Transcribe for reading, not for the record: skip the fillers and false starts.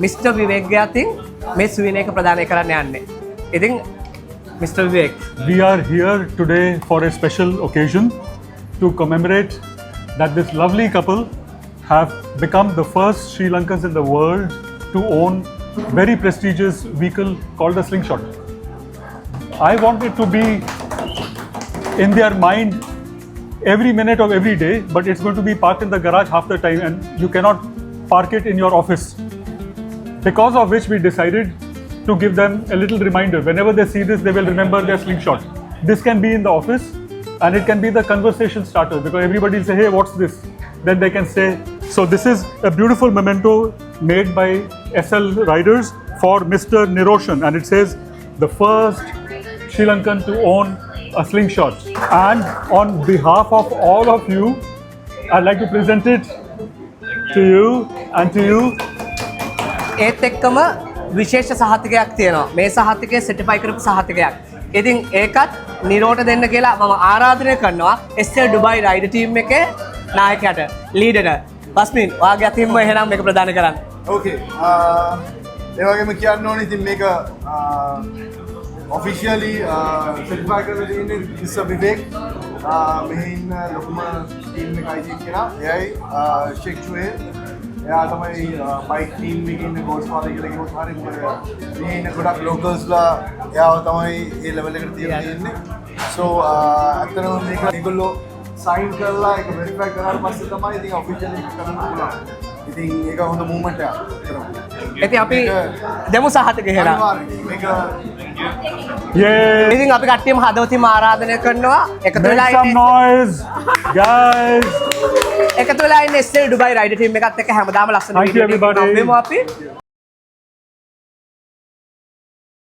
Mister Vivek ගාතින් මේ සුවිනේක ප්‍රදානය කරන්න යන්නේ. ඉතින් Mr. Vivek. We are here today for a special occasion to commemorate that this lovely couple have become the first Sri Lankans in the world to own very prestigious vehicle called the Slingshot. I want it to be in their mind every minute of every day, but it's going to be parked in the garage half the time and you cannot park it in your office. Because of which we decided to give them a little reminder. Whenever they see this, they will remember their Slingshot. This can be in the office and it can be the conversation starter because everybody will say, hey, what's this? Then they can say, so this is a beautiful memento made by SL Riders for Mr. Niroshan, and it says, the first Sri Lankan to own a Slingshot. And on behalf of all of you, I'd like to present it to you and to you. ඒත් එක්කම විශේෂ සහතිකයක් තියෙනවා. මේ සහතිකය certify කරපු සහතිකයක්. ඉතින් ඒකත් නිරෝට දෙන්න කියලා මම ආරාධනය කරනවා SL ඩුබායි රයිඩර් ටීම් එකේ නායකයාට ලීඩර්ට. බස්මින් ඔයාගේ අතින්ම එහෙනම් මේක ප්‍රදාන කරන්න. ඕකේ. ඒ වගේම කියන්න ඕනේ ඉතින් මේක ඔෆිෂියලි සර්ටිෆයි කරලා තියෙන්නේ මිස්ටර් විවේක්. මෙහි ඉන්න ලොකුම ටීම් එකයි තියෙනවා. එයයි ෂේක් චුවේ. එයා තමයි බයික් ටීම් එකේ ඉන්න ගෝල්ස් ෆාදර් කියලා කිව්වොත් හරිය මොකද මේ ඉන්න ගොඩක් ලෝකල්ස්ලා එයාව තමයි ඒ ලෙවල් එකට තියලා තියෙන්නේ. සෝ අතරම මේක ඒගොල්ලෝ සයින් කරලා ඒක වෙරිෆයි කරාට පස්සේ තමයි ඉතින් ඔෆිෂියලි කරන්න පුළුවන්. ඉතින් ඒක හොඳ මූවමන්ට් එකක් කරමු. ඉතින් අපි දෙමු සහතිකය එහෙනම්. මේක Yay! ඉතින් අපි කට්ටියම හදවතින්ම ආරාධනය කරනවා එකතු Make වෙලා some noise, guys! එකතු වෙලා ඉන්න SL ඩුබායි රයිඩර් ටීම් එකත් එක්ක හැමදාම ලස්සන Thank you, වීඩියෝ එකක් everybody. නම්බෙමු අපි.